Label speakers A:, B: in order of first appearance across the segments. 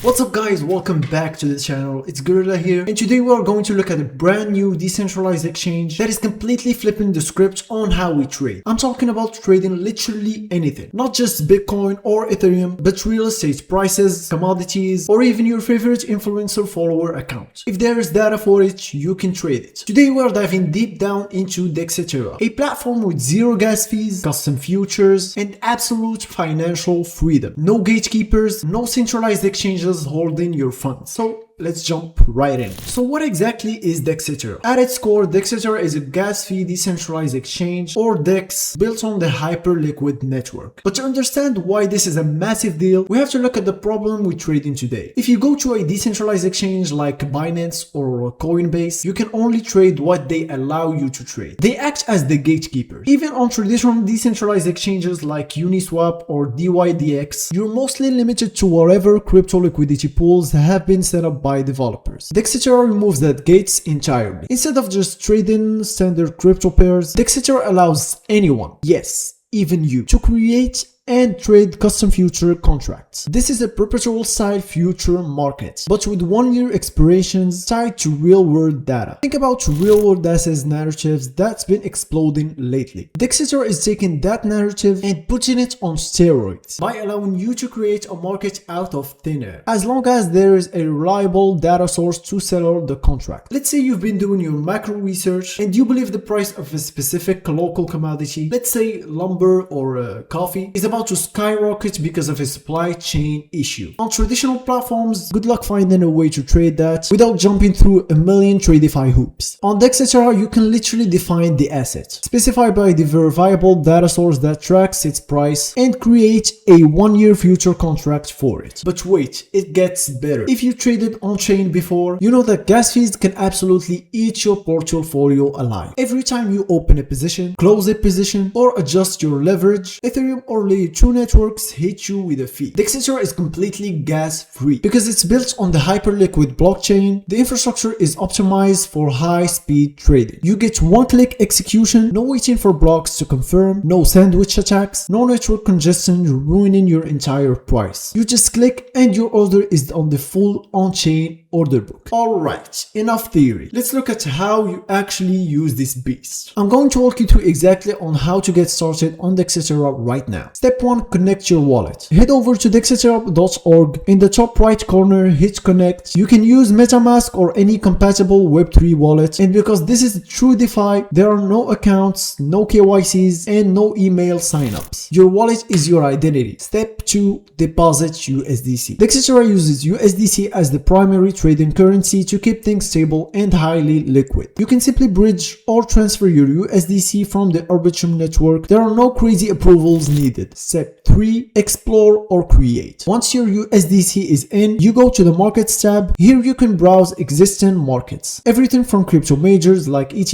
A: What's up guys, welcome back to the channel. It's Gorilla here, and today we are going to look at a brand new decentralized exchange that is completely flipping the script on how we trade. I'm talking about trading literally anything, not just Bitcoin or Ethereum, but real estate prices, commodities, or even your favorite influencer follower account. If there is data for it, you can trade it. Today we are diving deep down into Dexetera, a platform with zero gas fees, custom futures, and absolute financial freedom. No gatekeepers, no centralized exchanges holding your funds. So let's jump right in. So what exactly is Dexetera? At its core, Dexetera is a gas-fee decentralized exchange, or DEX, built on the Hyperliquid network. But to understand why this is a massive deal, we have to look at the problem we trade in today. If you go to a decentralized exchange like Binance or Coinbase, you can only trade what they allow you to trade. They act as the gatekeepers. Even on traditional decentralized exchanges like Uniswap or DYDX, you're mostly limited to whatever crypto liquidity pools have been set up by developers. Dexetera removes that gates entirely. Instead of just trading standard crypto pairs, Dexetera allows anyone, yes, even you, to create and trade custom future contracts. This is a perpetual style future market, but with 1-year expirations tied to real-world data. Think about real-world assets narratives that's been exploding lately. Dexetera is taking that narrative and putting it on steroids by allowing you to create a market out of thin air, as long as there is a reliable data source to settle the contract. Let's say you've been doing your macro research and you believe the price of a specific local commodity, let's say lumber or coffee, is about to skyrocket because of a supply chain issue. On traditional platforms, good luck finding a way to trade that without jumping through a million TradeFi hoops. On Dexetera, you can literally define the asset, specify by the verifiable data source that tracks its price, and create a 1-year future contract for it. But wait, it gets better. If you traded on-chain before, you know that gas fees can absolutely eat your portfolio alive. Every time you open a position, close a position, or adjust your leverage, Ethereum or Layer 2 networks hit you with a fee. Dexetera is completely gas-free. Because it's built on the Hyperliquid blockchain, the infrastructure is optimized for high-speed trading. You get one-click execution, no waiting for blocks to confirm, no sandwich attacks, no network congestion ruining your entire price. You just click and your order is on the full on-chain order book. Alright, enough theory. Let's look at how you actually use this beast. I'm going to walk you through exactly on how to get started on Dexetera right now. Step 1. Connect your wallet. Head over to dexetera.org. In the top right corner, hit connect. You can use MetaMask or any compatible Web3 wallet, and because this is true DeFi, there are no accounts, no KYCs, and no email signups. Your wallet is your identity. Step 2. Deposit USDC. Dexetera uses USDC as the primary trading currency to keep things stable and highly liquid. You can simply bridge or transfer your USDC from the Arbitrum network. There are no crazy approvals needed. Step 3. Explore or create. Once your USDC is in, you go to the Markets tab. Here you can browse existing markets. Everything from crypto majors like ETH,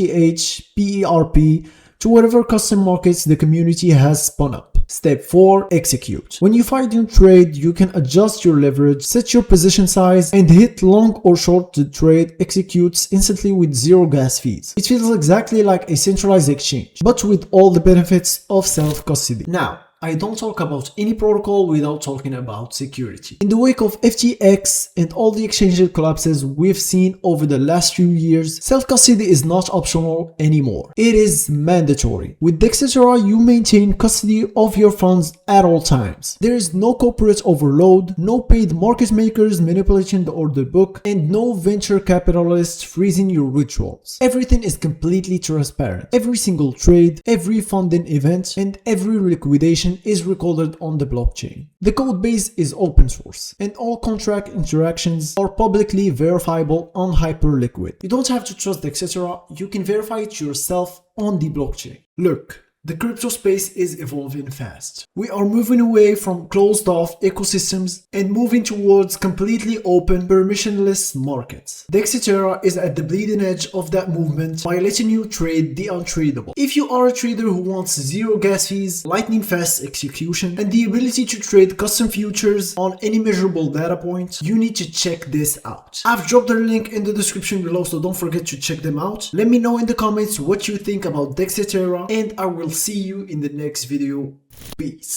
A: PERP, to whatever custom markets the community has spun up. Step 4. Execute. When you find your trade, you can adjust your leverage, set your position size, and hit long or short. The trade executes instantly with zero gas fees. It feels exactly like a centralized exchange, but with all the benefits of self-custody. Now, I don't talk about any protocol without talking about security. In the wake of FTX and all the exchange collapses we've seen over the last few years, self-custody is not optional anymore. It is mandatory. With Dexetera, you maintain custody of your funds at all times. There is no corporate overload, no paid market makers manipulating the order book, and no venture capitalists freezing your withdrawals. Everything is completely transparent. Every single trade, every funding event, and every liquidation is recorded on the blockchain. The code base is open source, and all contract interactions are publicly verifiable on Hyperliquid. You don't have to trust Dexetera, you can verify it yourself on the blockchain. Look, the crypto space is evolving fast. We are moving away from closed-off ecosystems and moving towards completely open, permissionless markets. Dexetera is at the bleeding edge of that movement by letting you trade the untradeable. If you are a trader who wants zero gas fees, lightning-fast execution, and the ability to trade custom futures on any measurable data point, you need to check this out. I've dropped their link in the description below, so don't forget to check them out. Let me know in the comments what you think about Dexetera, and I will see you in the next video. Peace.